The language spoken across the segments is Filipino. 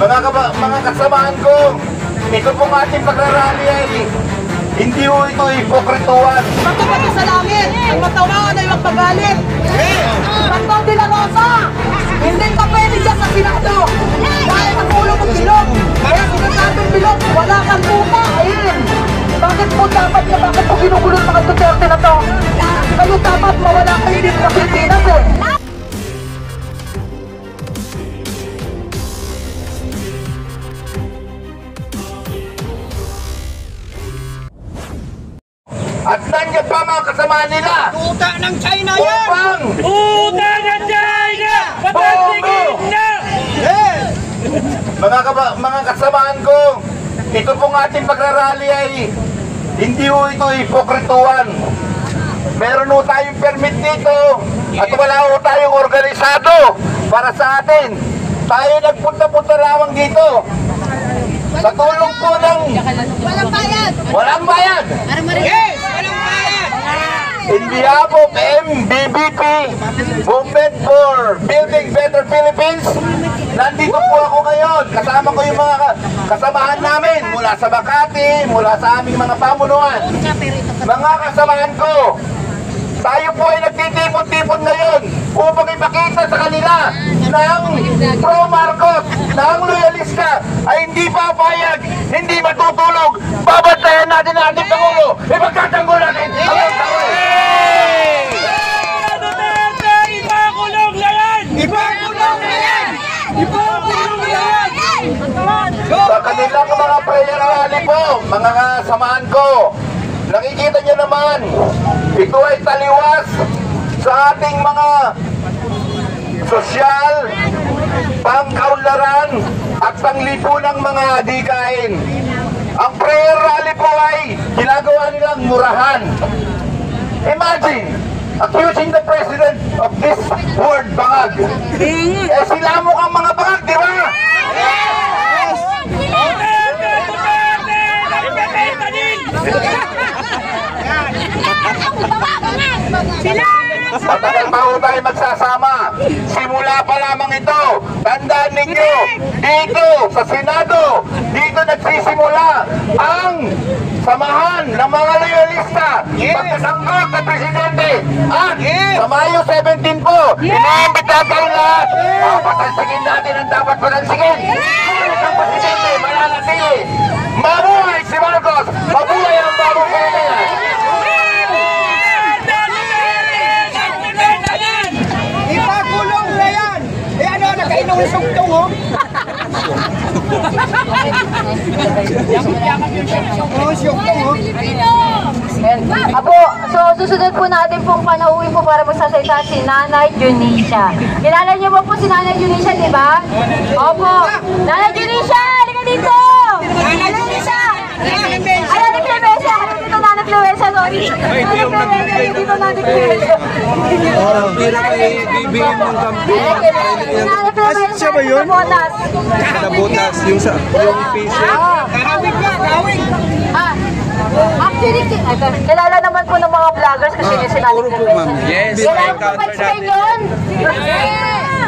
Mga kasamaan ko, ito pong ating pagrarally ay hindi ho ito hipokrituan. Bato pa sa langit, ang matawa na yung pagalit. Bato de la Rosa, hindi ka pwede dyan sa Senado. Dahil ang ulo mong bilog, kaya sinasabing bilog, wala kang tupa. Ayun, bakit po dapat niya, bakit po ginugulo mga Duterte na to? Kayo dapat mawala kayo dito sa Pilipinas eh. At nandiyan pa mga kasamaan nila. Uta ng China yan! Upang Uta ng China! Patantigin na! mga kasamaan ko, ito pong ating pagrarally ay hindi ho ito hipokrituan. Meron ho tayong permit dito at wala ho tayong organisado para sa atin. Tayo nagpunta-punta lamang dito. Sa tulong po ng... Walang bayad! Walang bayad! Yes! Walang bayad! In behalf of MBBP, Movement for Building Better Philippines, nandito po ako ngayon. Kasama ko yung mga kasamahan namin mula sa Makati, mula sa aming mga pamunuan. Mga kasamahan ko, tayo po ay nagtitipon-tipon ngayon upang ipakita sa kanila ng pro-Marcos, ng loyalista ay hindi papayag, hindi matutulog. Babantayan natin ang ating Pangulo. Ipagtatanggol natin ang tawag. Ipakulong na yan! Ipakulong na yan! Ipakulong na yan! Sa kanilang mga prayer rally po, mga kasamahan ko, nakikita niyo naman, ito ay taliwas sa ating mga sosyal, pangkaunlaran at panglipunang mga adikain. Ang prayer rally po ay ginagawa nilang murahan. Imagine, accusing the president of this word bangag. Eh sila mukhang mga bangag, di ba? Matagal pa ho tayo magsasama. Simula pa lamang ito. Tandaan ninyo, dito sa Senado, dito nagsisimula ang samahan ng mga loyalista pagkasangkot sa Presidente. At sa Mayo 17 po, iniimbita tayo lahat. Papansigin natin ang dapat papansigin. Ang Presidente, mananatili. Mabuhay si Marcos! Mabuhay ang bagong Pilipinas! Ipakulong na yan! Eh ano, nakainom ng sugtong ho? Sugtong ho? Apo, so susunod po natin pong panauwi po para magsasalita si Nanay Junisha. Kilala niyo po si Nanay Junisha, di ba? Opo. Nanay Junisha, halika dito! Nanay Junisha! Ay, Nanay Clemesa! Halika dito, Nanay Clemesa, sorry. Nanay Clemesa, dito Nanay Clemesa. Pero kay BBM ng campaign. Nanay Clemesa, Siya ba yun? Botas. Nabutas yung piso. Karawing ka, karawing! Actually, kilala naman po ng mga vloggers kasi yung sinabi Puro po, ma'am. Yes, kilala ko pa sa yun?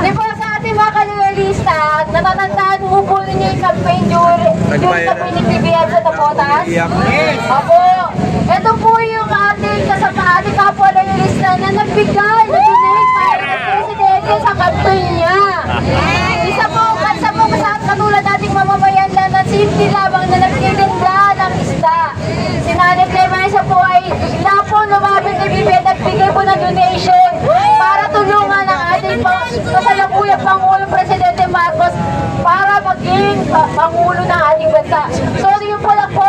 Di po sa ating mga kanuelista, natatandaan mo po ninyo yung campaign during campaign ni BBM sa Tapotas? Yes. Opo. Ito po yung ating kapwa loyalista na nagbigay, nag-donate para sa Presidente sa campaign niya. Isa po sa katulad nating mamamayan lang na simple lamang na nagtitinda ng isda. Si Nanay Clemesa po ay bigla po lumapit kay BBM, nagbigay po ng donation para tulungan ang ating kasalukuyang Pangulong Presidente Marcos para maging Pangulo ng ating bansa. So yun po lang po,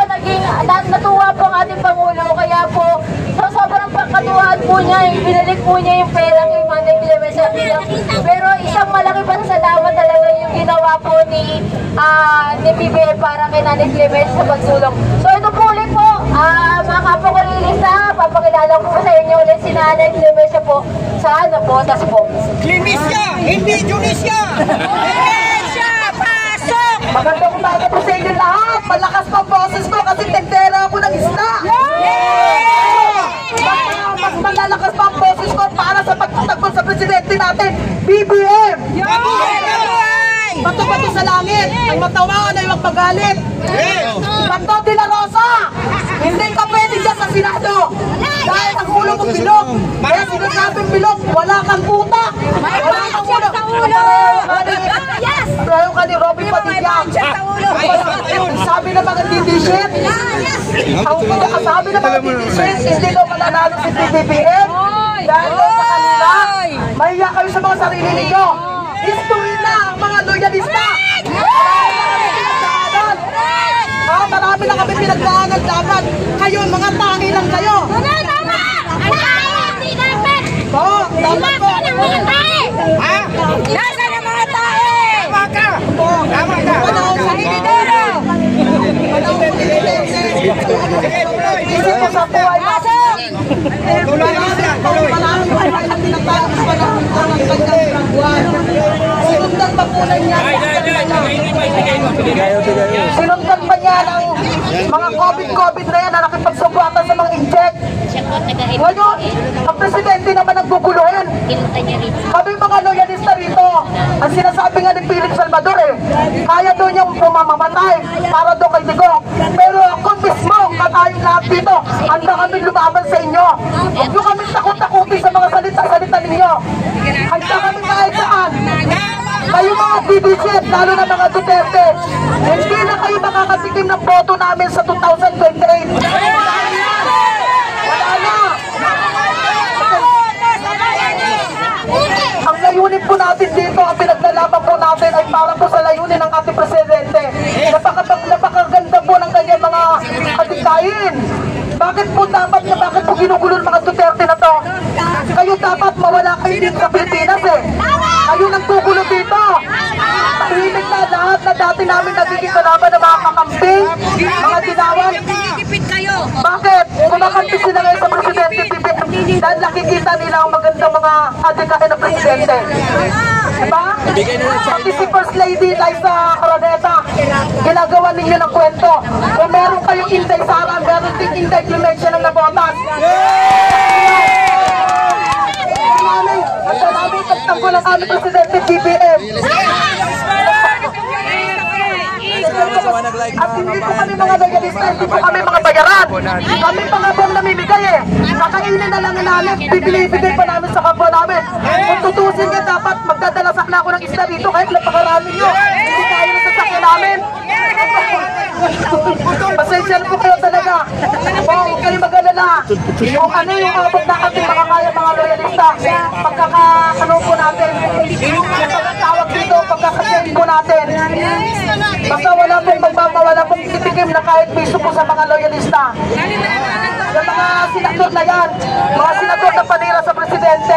natuwa po ang ating Pangulo, kaya po sa sobrang pagkatuwaan po niya, binalik po niya yung pera kay Nanay Clemesa. Pero isang malaki pa sa salamat talaga yung ginawa po ni BBM para kay Nanay Clemesa sa pagsulong. So ito po ulit po, mga kapag-alilisa, papakilala ko po sa inyo ulit si Nanay Clemesa po sa Napotas po. Clemesa, hindi Junisha! Clemesa, pasok! Magandang umaga po sa inyo lahat! Malakas pa boses ko kasi tendera ako ng isda! Mas malalakas pa ang boses ko para sa pagtatanggol sa presidente natin, BBM! Bato-bato sa langit, ang matawa na yung pagalit. Bato de la Rosa, hindi ka pwede dyan sa Senado. Dahil ang ulo mo bilog. Kaya sinasabing bilog, wala kang utak. Wala kang ulo. Pareho ka ni Robby Padilla. Sabi ng mga DD-shit, ang sabi ng mga DD-shit, hindi daw mananalo si PBBM. Dahil daw sa kanila, mahiya kayo sa mga sarili ninyo. History na ang mga loyalista. Marami na kami pinagdaanan. Kayo, mga tangi lang kayo. Oo, tama po. Nasaan ang mga tae? Tama ka. Panahon sa Hididero. Panahon sa Hididero. Isip ko sa buhay mo. Maraming buhay na tinatawag sa panahon ko ng kanyang buwan. Sinundan pa po na niya. Sinundan pa niya ng mga COVID na yan na nakipagsubwatan sa mga inject. Ngayon, ang presidente naman nagguguluhin. Kami mga loyalista rito, ang sinasabi nga ni Philip Salvador kaya doon niyang pumamamatay para doon kay Digong. Pero ako mismo, katayong lahat dito, handa kami lumaban sa inyo. Huwag nyo kami takot-takutin sa mga salita-salita ninyo. Handa kami kahit saan. Kayo mga DD-shit, lalo na mga Duterte, hindi na kayo makakatikim ng boto namin sa 2028. Wala na. Ang layunin po natin dito, ang pinaglalaban po natin ay para po sa layunin ng ating presidente. Napakaganda po ng kanyang mga adikain. Bakit po ginugulo ng mga Duterte na to? Kayo dapat mawala kayo dito sa Pilipinas Kayo nagtugulo dito. Tahimik na lahat na dati namin nagiging kalaban ng mga kakamping, mga dinawan. Bakit? Kumakampi sila ngayon sa Presidente PBBM dahil nakikita nila ang magandang mga adikain ng Presidente. Diba? Pati si First Lady Liza Araneta, ginagawa ninyo ng kwento. Kung meron kayong Inday Sara, meron din Inday Clemencia ng nabotas. At namin tagtanggol ang aming Presidente PBBM. At hindi po kami mga loyalista, hindi po kami mga bayaran. Kami mga bong namimigay Kakainin na lang namin, bibigay pa namin sa kapwa namin. Kung tutusin nga dapat magdadala sakla ako ng isla dito kahit napakarami nyo. Hindi tayo na sasakyan namin. Pasensya na po kayo talaga. Huwag kayo mag-alala. Kung ano yung abot na ating mga kaya mga loyalista, pagkakano po natin, pagkatawag dito, pagkakasend po natin. Basta wala pong magmamawala pong itikim na kahit piso po sa mga loyalista. Yung mga senador na yan, mga senador na panira sa Presidente,